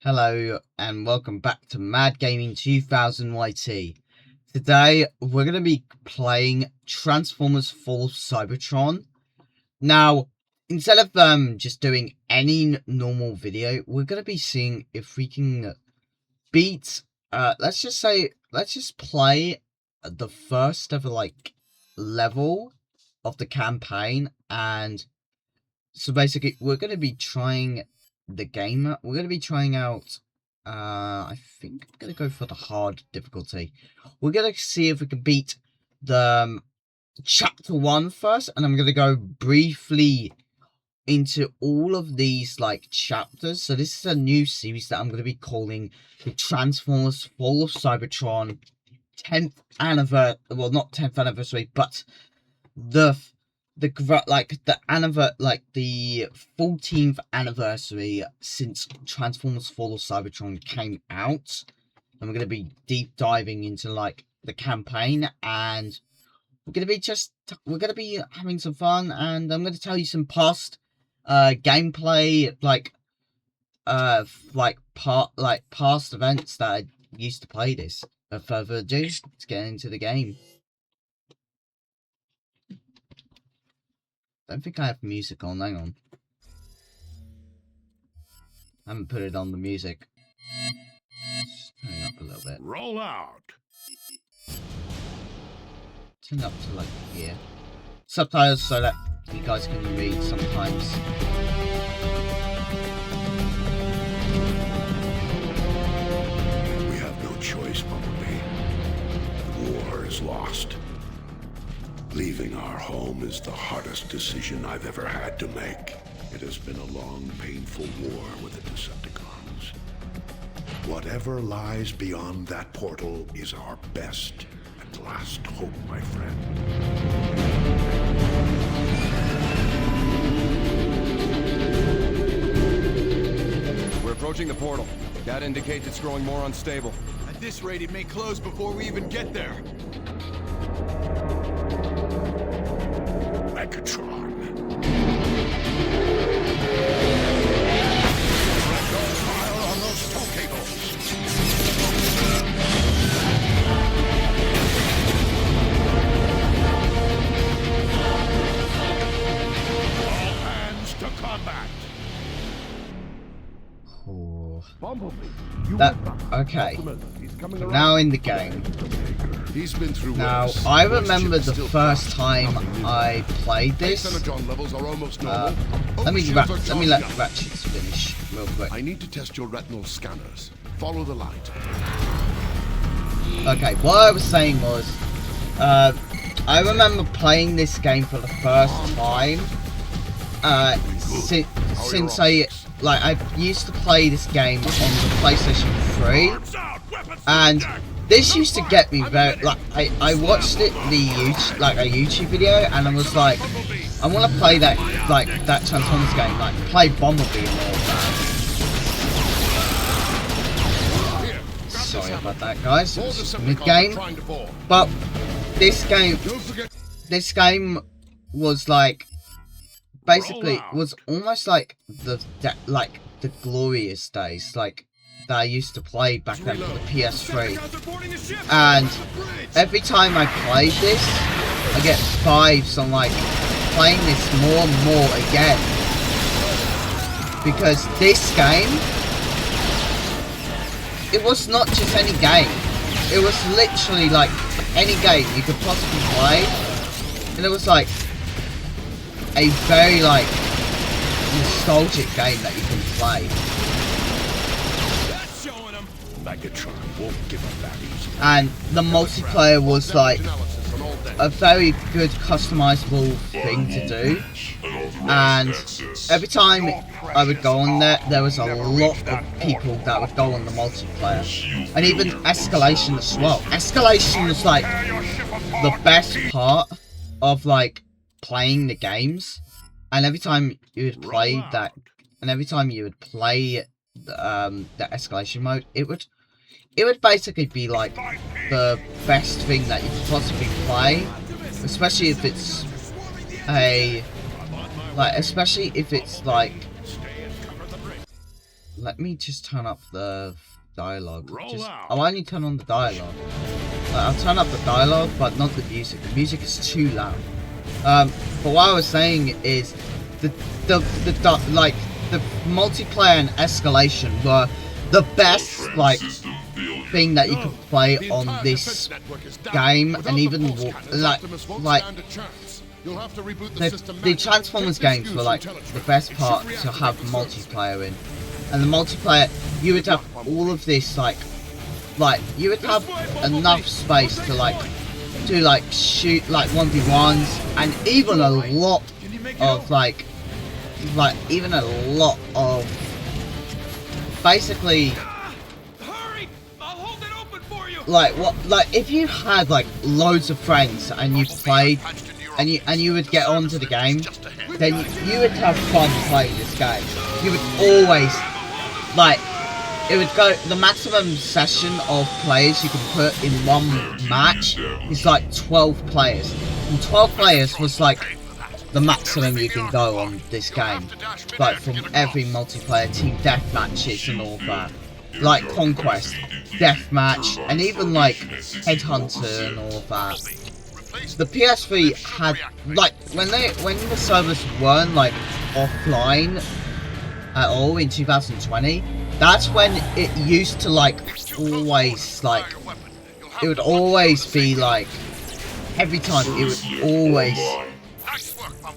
Hello and welcome back to Mad Gaming 2000 YT. Today we're going to be playing Transformers Fall of Cybertron. Now, instead of just doing any normal video, we're going to be seeing if we can beat, let's just play the first ever level of the campaign. And so basically we're going to be trying the game. We're going to be trying out, I think I'm going to go for the hard difficulty. We're going to see if we can beat the chapter 1 first, and I'm going to go briefly into all of these chapters. So this is a new series that I'm going to be calling the Transformers Fall of Cybertron 10th anniversary. Well, not 10th anniversary, but the 14th anniversary since Transformers Fall of Cybertron came out. And we're going to be deep diving into the campaign, and we're going to be having some fun, and I'm going to tell you some past gameplay, past events that I used to play this. Without further ado, let's get into the game. I don't think I have music on, hang on. I haven't put it on the music. Just turn it up a little bit. Roll out. Turn it up to here. Subtitles so that you guys can read sometimes. We have no choice, Bumblebee. The war is lost. Leaving our home is the hardest decision I've ever had to make. It has been a long, painful war with the Decepticons. Whatever lies beyond that portal is our best and last hope, my friend. We're approaching the portal. That indicates it's growing more unstable. At this rate, it may close before we even get there. Megatron. Fire on those tow cables. All hands to combat. Oh. Bumblebee, Okay. So now in the game. He's been through Now, worse. I Your remember ship the is still first fast. time Nothing new. I played this. Energon levels are almost normal. Let me Overshields are let charging up. Ratchets finish real quick. I need to test your retinal scanners. Follow the light. Okay, what I was saying was, I remember playing this game for the first time. Since I used to play this game on the PlayStation 3, and this used to get me very, I watched it, a YouTube video, and I was like, I want to play that, that Transformers game, play Bumblebee and all that. Sorry about that, guys, it was just mid-game, but this game was basically was almost like the glorious days, that I used to play back then for the PS3. And every time I played this, I get vibes on playing this more and more again. Because this game, it was not just any game. It was literally any game you could possibly play. And it was a very nostalgic game that you can play. That's showing them. Megatron won't give up that easy. And the multiplayer was a very good customizable thing to do. And every time I would go on there was a lot of people that would go on the multiplayer. And even Escalation as well. Escalation was the best part of playing the games. And every time you would play that, and every time you would play the escalation mode, it would basically be the best thing that you could possibly play, especially if it's especially if it's let me just turn up the dialogue. Roll out. I'll only turn on the dialogue. I'll turn up the dialogue, but not the music. The music is too loud. But what I was saying is the multiplayer and escalation were the best thing that you could play on this game, and even the Transformers games were the best part to have multiplayer in. And the multiplayer, you would have all of this you would have enough space to do shoot 1v1s, and even a lot of even a lot of basically Hurry! I'll hold it open for you. if you had loads of friends and you played and you would get onto the game, then you would have fun playing this game. You would always it would go, the maximum session of players you can put in one match is 12 players. And 12 players was the maximum you can go on this game. From every multiplayer, team deathmatches and all that. Conquest, deathmatch, and even Headhunter and all that. The PS3 had when the servers weren't offline at all in 2020, that's when it used to always it would always be every time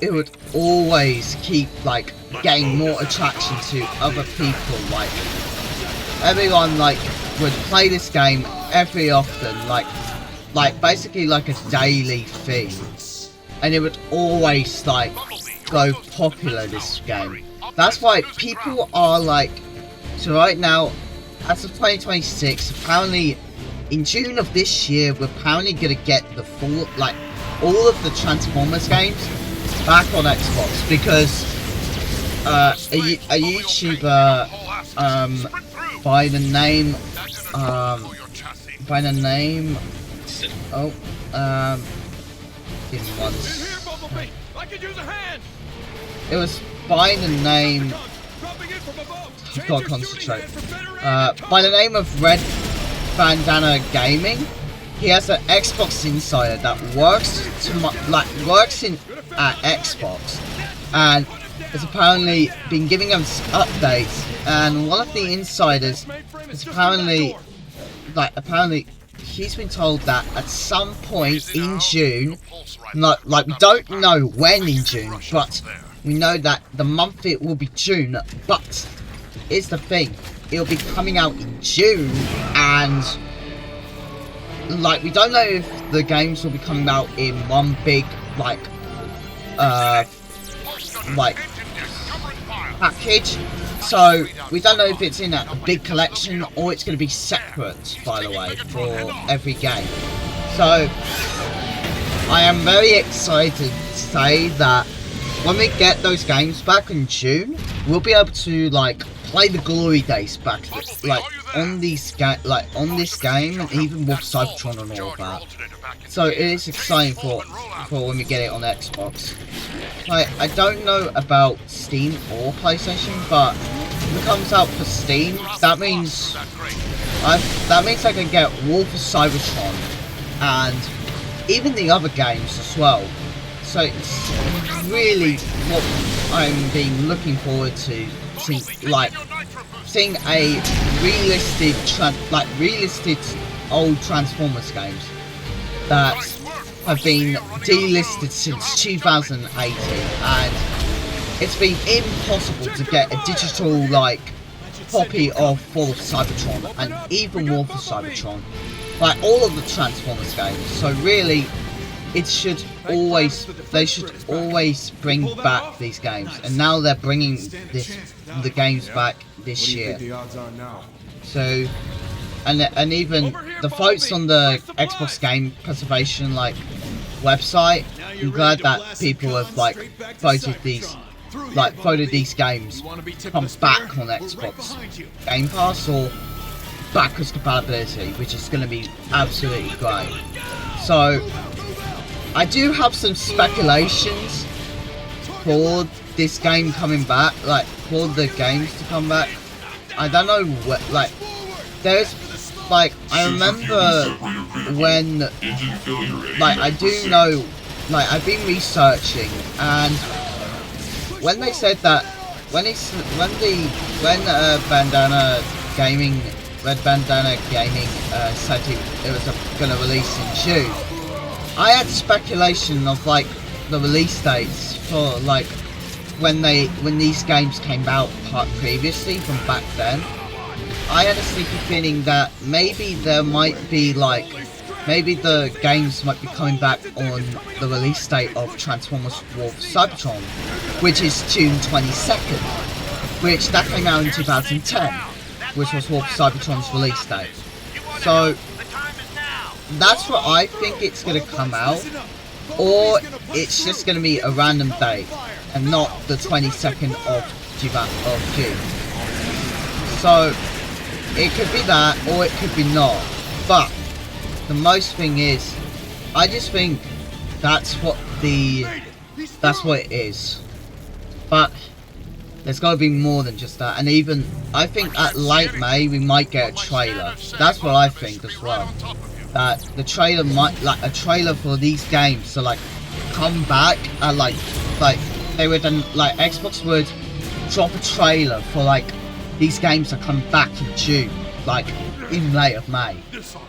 it would always keep getting more attraction to other people. Everyone would play this game every often, basically a daily thing, and it would always go popular, this game. That's why people are so right now, as of 2026, apparently in June of this year, we're apparently gonna get the full all of the Transformers games back on Xbox, because a YouTuber by the name give me one. It was by the name, I've got to concentrate, by the name of Red Bandana Gaming. He has an Xbox insider that works at Xbox, and has apparently been giving us updates, and one of the insiders is apparently he's been told that at some point in June, we don't know when in June, but we know that the month it will be June. But here's the thing, it'll be coming out in June, and we don't know if the games will be coming out in one big package. So we don't know if it's in a big collection or it's going to be separate, by the way, for every game. So I am very excited to say that when we get those games back in June, we'll be able to play the glory days back on this game, and even with Cybertron and all that. So it is exciting for when we get it on Xbox. I don't know about Steam or PlayStation, but if it comes out for Steam, that means I can get War for Cybertron and even the other games as well. So it's really what I'm been looking forward to, seeing a realistic old Transformers games that have been delisted since 2018, and it's been impossible to get a digital copy of Fall of Cybertron and even War for Cybertron, all of the Transformers games. So really, they should always bring back these games, and now they're bringing the games back this year. So, and even the votes on the Xbox Game Preservation website, I'm glad that people have voted these games to come back on Xbox Game Pass or backwards compatibility, which is going to be absolutely great. So I do have some speculations for this game coming back, for the games to come back. I don't know what, like, there's, like, I remember when, like, I do know, like, I've been researching, and when they said that, when Red Bandana Gaming said it was gonna release in June, I had speculation of, like, the release dates for, like, when these games came out previously from back then. I had a sneaky feeling that maybe there might be, like, maybe the games might be coming back on the release date of Transformers Fall of Cybertron, which is June 22nd, which that came out in 2010, which was Fall of Cybertron's release date. So that's what I think it's going to come out, or it's just going to be a random date and not the 22nd of June. So it could be that, or it could be not. But the most thing is, I just think that's what it is. But there's got to be more than just that. And even I think at late May we might get a trailer. That's what I think as well. That the trailer might, like, a trailer for these games to, like, come back and like they would, like, Xbox would drop a trailer for, like, these games to come back in June, like in late of May.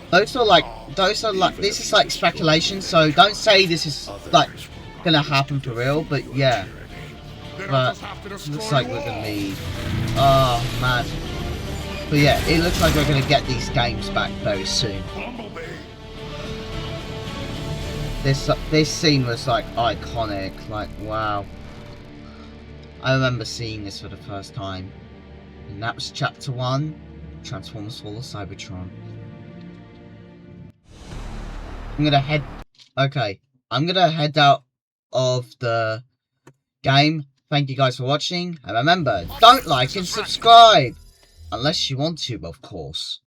Those are like this is like speculation, so don't say this is like gonna happen for real, but yeah. But looks like we're gonna need, oh man. But yeah, it looks like we're gonna get these games back very soon. This scene was like iconic, like wow. I remember seeing this for the first time. And that was Chapter 1, Transformers Fall of Cybertron. I'm gonna head out of the game. Thank you guys for watching, and remember, don't like and subscribe! Unless you want to, of course.